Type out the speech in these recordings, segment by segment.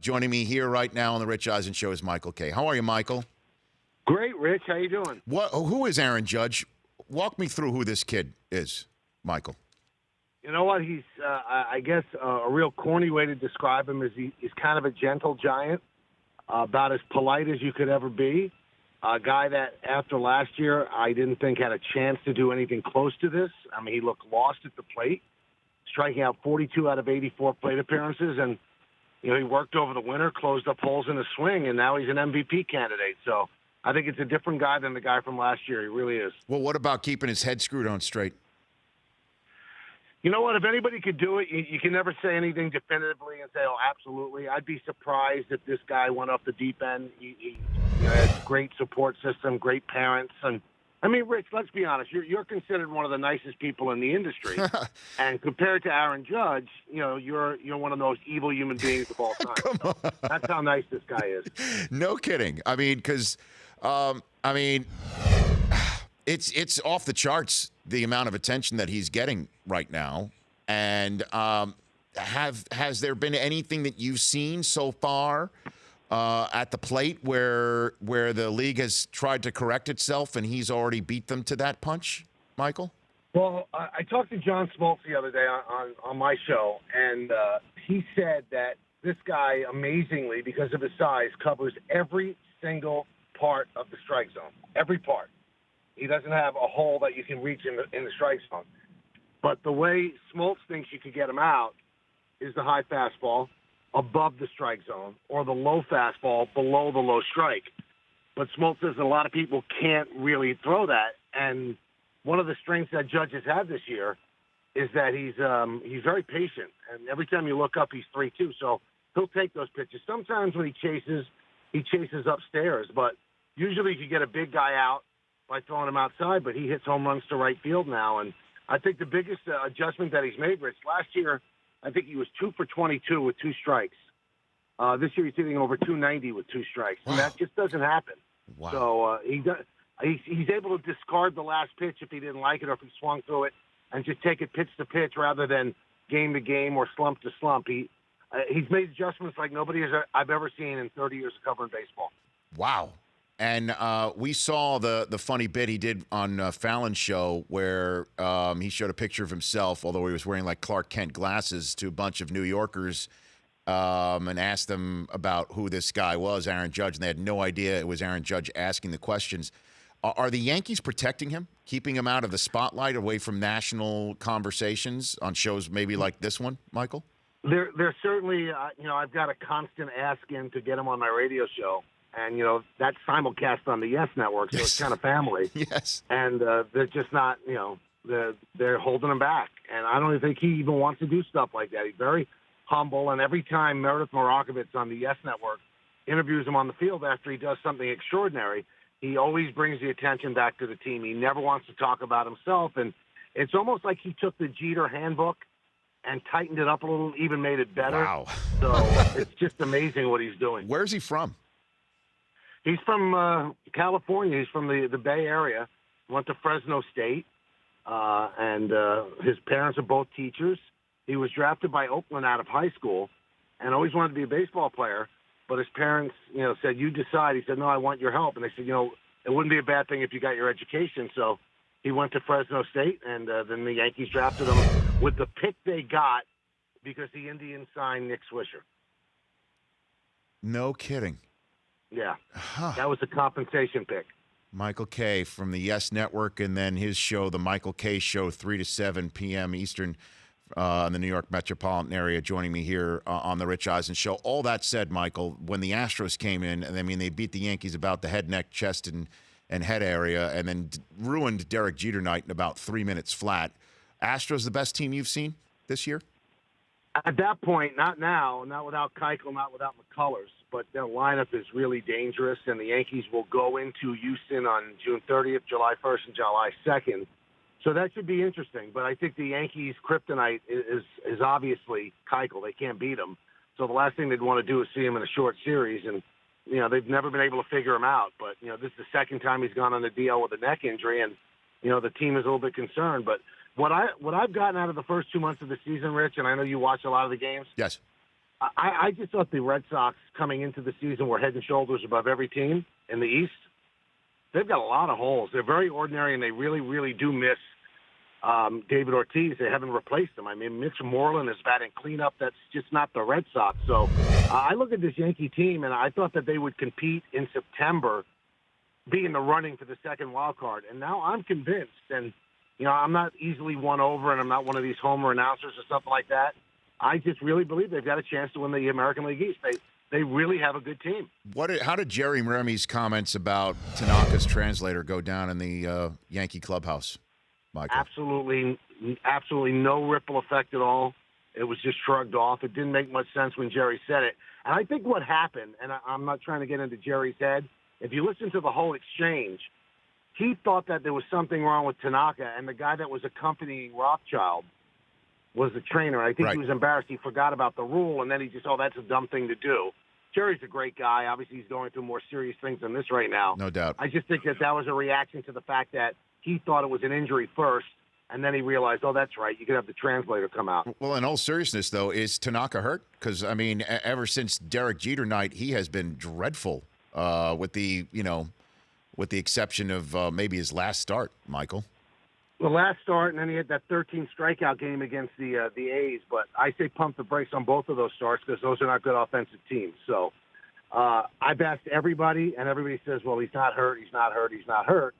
Joining me here right now on the Rich Eisen Show is Michael Kay. How are you, Michael? Great, Rich. How you doing? Who is Aaron Judge? Walk me through who this kid is, Michael. You know what? He's, I guess, a real corny way to describe him is he's kind of a gentle giant, about as polite as you could ever be. A guy that after last year I didn't think had a chance to do anything close to this. I mean, he looked lost at the plate, striking out 42 out of 84 plate appearances, and he worked over the winter, closed up holes in his swing, and now he's an MVP candidate. So I think it's a different guy than the guy from last year. He really is. Well, what about keeping his head screwed on straight? You know what? If anybody could do it, you can never say anything definitively and say, oh, absolutely. I'd be surprised if this guy went off the deep end. He has a great support system, great parents. And I mean, Rich, let's be honest. You're considered one of the nicest people in the industry. And compared to Aaron Judge, you're one of the most evil human beings of all time. Come on. That's how nice this guy is. No kidding. I mean, because, it's off the charts, the amount of attention that he's getting right now. And has there been anything that you've seen so far at the plate where the league has tried to correct itself and he's already beat them to that punch, Michael? Well, I talked to John Smoltz the other day on my show, and he said that this guy, amazingly, because of his size, covers every single part of the strike zone, every part. He doesn't have a hole that you can reach in the strike zone. But the way Smoltz thinks you could get him out is the high fastball above the strike zone or the low fastball below the low strike. But Smoltz says a lot of people can't really throw that. And one of the strengths that Judge has had this year is that he's very patient. And every time you look up, he's 3-2. So he'll take those pitches. Sometimes when he chases upstairs. But usually you can get a big guy out by throwing him outside, but he hits home runs to right field now. And I think the biggest adjustment that he's made, Rich, last year, I think he was 2 for 22 with 2 strikes. This year he's hitting over 290 with 2 strikes, and that just doesn't happen. Wow. So he's able to discard the last pitch if he didn't like it or if he swung through it and just take it pitch to pitch rather than game to game or slump to slump. He's made adjustments like nobody I've ever seen in 30 years of covering baseball. Wow. And we saw the funny bit he did on Fallon's show where he showed a picture of himself, although he was wearing like Clark Kent glasses, to a bunch of New Yorkers and asked them about who this guy was, Aaron Judge, and they had no idea it was Aaron Judge asking the questions. Are the Yankees protecting him, keeping him out of the spotlight, away from national conversations on shows maybe like this one, Michael? They're certainly, I've got a constant ask in to get him on my radio show. And, that's simulcast on the Yes Network, so it's kind of family. Yes. And they're just not, they're holding him back. And I don't think he even wants to do stuff like that. He's very humble. And every time Meredith Morakovitz on the Yes Network interviews him on the field after he does something extraordinary, he always brings the attention back to the team. He never wants to talk about himself. And it's almost like he took the Jeter handbook and tightened it up a little, even made it better. Wow. So it's just amazing what he's doing. Where's he from? He's from California. He's from the Bay Area. Went to Fresno State, and his parents are both teachers. He was drafted by Oakland out of high school and always wanted to be a baseball player. But his parents, said, you decide. He said, no, I want your help. And they said, it wouldn't be a bad thing if you got your education. So he went to Fresno State, and then the Yankees drafted him with the pick they got because the Indians signed Nick Swisher. No kidding. Yeah, That was a compensation pick. Michael Kay from the Yes Network, and then his show, The Michael Kay Show, 3 to 7 p.m. Eastern in the New York metropolitan area, joining me here on the Rich Eisen Show. All that said, Michael, when the Astros came in, and they beat the Yankees about the head, neck, chest, and head area, and then ruined Derek Jeter night in about 3 minutes flat. Astros the best team you've seen this year? At that point, not now, not without Keuchel, not without McCullers, but their lineup is really dangerous, and the Yankees will go into Houston on June 30th, July 1st, and July 2nd. So that should be interesting. But I think the Yankees' kryptonite is obviously Keuchel. They can't beat him. So the last thing they'd want to do is see him in a short series, and they've never been able to figure him out. But this is the second time he's gone on the DL with a neck injury, and the team is a little bit concerned. But what I've gotten out of the first 2 months of the season, Rich, and I know you watch a lot of the games. Yes. I just thought the Red Sox coming into the season were head and shoulders above every team in the East. They've got a lot of holes. They're very ordinary, and they really, really do miss David Ortiz. They haven't replaced him. I mean, Mitch Moreland is batting cleanup. That's just not the Red Sox. So I look at this Yankee team, and I thought that they would compete in September, be in the running for the second wild card. And now I'm convinced, and, I'm not easily won over, and I'm not one of these homer announcers or something like that. I just really believe they've got a chance to win the American League East. They really have a good team. How did Jerry Remy's comments about Tanaka's translator go down in the Yankee clubhouse, Michael? Absolutely no ripple effect at all. It was just shrugged off. It didn't make much sense when Jerry said it. And I think what happened, and I'm not trying to get into Jerry's head, if you listen to the whole exchange, he thought that there was something wrong with Tanaka, and the guy that was accompanying Rothschild was the trainer. I think Right. He was embarrassed. He forgot about the rule, and then he just, that's a dumb thing to do. Jerry's a great guy. Obviously, he's going through more serious things than this right now. No doubt. I just think that was a reaction to the fact that he thought it was an injury first, and then he realized, that's right, you could have the translator come out. Well, in all seriousness, though, is Tanaka hurt? Because, I mean, ever since Derek Jeter night, he has been dreadful with the exception of maybe his last start, Michael. The last start, and then he had that 13 strikeout game against the A's. But I say pump the brakes on both of those starts because those are not good offensive teams. So I've asked everybody, and everybody says, well, he's not hurt, he's not hurt, he's not hurt.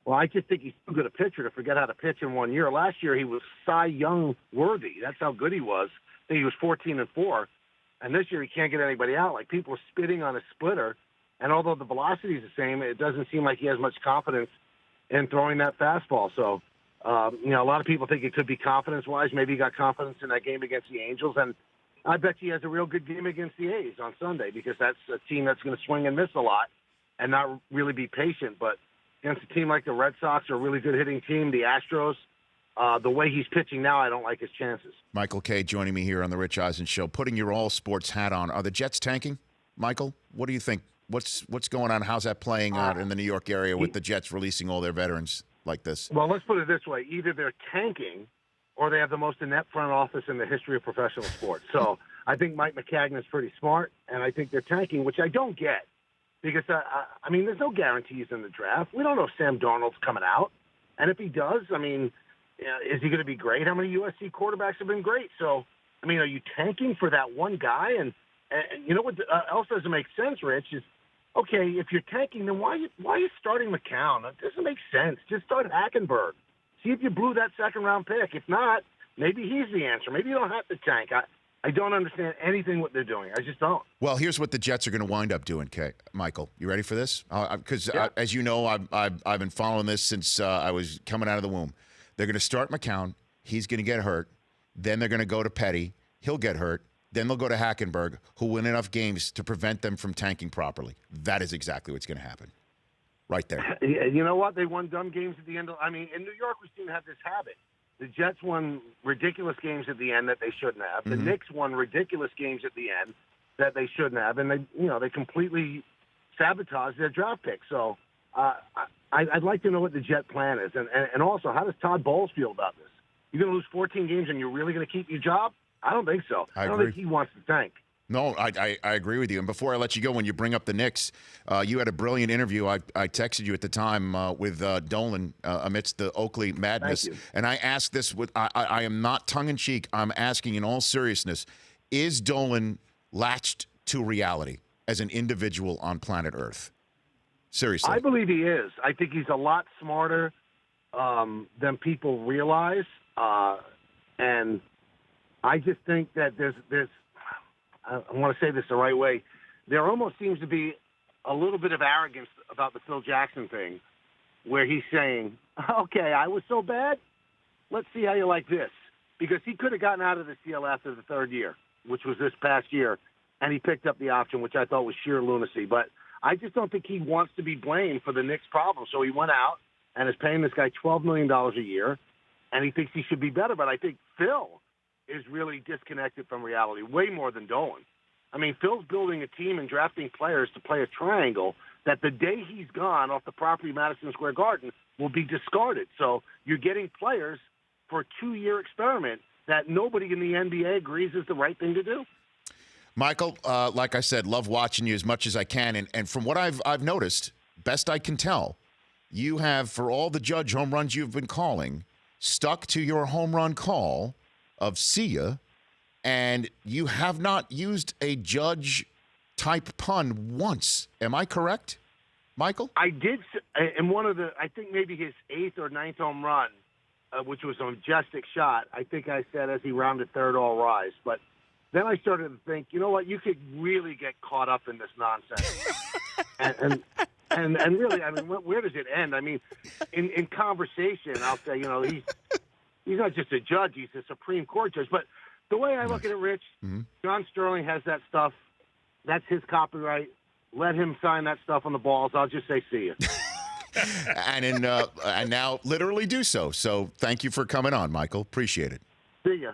Well, I just think he's too good a pitcher to forget how to pitch in 1 year. Last year, he was Cy Young worthy. That's how good he was. I think he was 14-4. And this year, he can't get anybody out. Like, people are spitting on a splitter. And although the velocity is the same, it doesn't seem like he has much confidence in throwing that fastball. So, a lot of people think it could be confidence-wise. Maybe he got confidence in that game against the Angels. And I bet he has a real good game against the A's on Sunday because that's a team that's going to swing and miss a lot and not really be patient. But against a team like the Red Sox, a really good hitting team, the Astros, the way he's pitching now, I don't like his chances. Michael Kay joining me here on the Rich Eisen Show. Putting your all sports hat on. Are the Jets tanking, Michael? What do you think? What's going on? How's that playing out in the New York area with the Jets releasing all their veterans like this? Well, let's put it this way. Either they're tanking or they have the most inept front office in the history of professional sports. So I think Mike McCagnon's pretty smart, and I think they're tanking, which I don't get because, there's no guarantees in the draft. We don't know if Sam Darnold's coming out. And if he does, is he going to be great? How many USC quarterbacks have been great? So, are you tanking for that one guy? And you know what else doesn't make sense, Rich, is, okay, if you're tanking, then why are you starting McCown? It doesn't make sense. Just start Hackenberg. See if you blew that second-round pick. If not, maybe he's the answer. Maybe you don't have to tank. I don't understand anything what they're doing. I just don't. Well, here's what the Jets are going to wind up doing, Michael. You ready for this? Because, as you know, I've been following this since I was coming out of the womb. They're going to start McCown. He's going to get hurt. Then they're going to go to Petty. He'll get hurt. Then they'll go to Hackenberg, who'll win enough games to prevent them from tanking properly. That is exactly what's going to happen. Right there. You know what? They won dumb games at the end. In New York, we seem to have this habit. The Jets won ridiculous games at the end that they shouldn't have. The Knicks won ridiculous games at the end that they shouldn't have, and they completely sabotaged their draft pick. So I'd like to know what the Jet plan is, and also how does Todd Bowles feel about this? You're going to lose 14 games, and you're really going to keep your job? I don't think so. I don't think he wants to tank. No, I agree with you. And before I let you go, when you bring up the Knicks, you had a brilliant interview. I texted you at the time with Dolan amidst the Oakley madness. And I asked this I am not tongue-in-cheek. I'm asking in all seriousness, is Dolan latched to reality as an individual on planet Earth? Seriously. I believe he is. I think he's a lot smarter than people realize. And I just think that there's I want to say this the right way. There almost seems to be a little bit of arrogance about the Phil Jackson thing where he's saying, okay, I was so bad. Let's see how you like this. Because he could have gotten out of the CL after the third year, which was this past year, and he picked up the option, which I thought was sheer lunacy. But I just don't think he wants to be blamed for the Knicks' problem. So he went out and is paying this guy $12 million a year, and he thinks he should be better. But I think Phil is really disconnected from reality, way more than Dolan. Phil's building a team and drafting players to play a triangle that the day he's gone off the property of Madison Square Garden will be discarded. So you're getting players for a 2-year experiment that nobody in the NBA agrees is the right thing to do. Michael, like I said, love watching you as much as I can. And from what I've noticed, best I can tell, you have, for all the Judge home runs you've been calling, stuck to your home run call of see ya, and you have not used a Judge-type pun once. Am I correct, Michael? I did, in one of the, I think maybe his 8th or 9th home run, which was a majestic shot, I think I said as he rounded third, all rise. But then I started to think, you know what, you could really get caught up in this nonsense. and really, I mean, where does it end? I mean, in conversation, I'll say, you know, he's not just a judge, he's a Supreme Court judge. But the way I look at it, Rich, John Sterling has that stuff. That's his copyright. Let him sign that stuff on the balls. I'll just say see you. and now literally do so. So thank you for coming on, Michael. Appreciate it. See ya.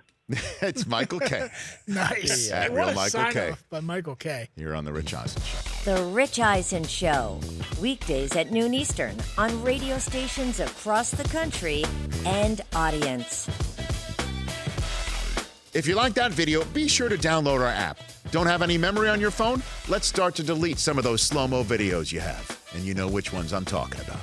It's Michael K. Nice. Yeah, It real was Michael sign K. off by Michael K. You're on The Rich Eisen Show. The Rich Eisen Show, weekdays at noon Eastern on radio stations across the country and audience. If you like that video, be sure to download our app. Don't have any memory on your phone? Let's start to delete some of those slow-mo videos you have. And you know which ones I'm talking about.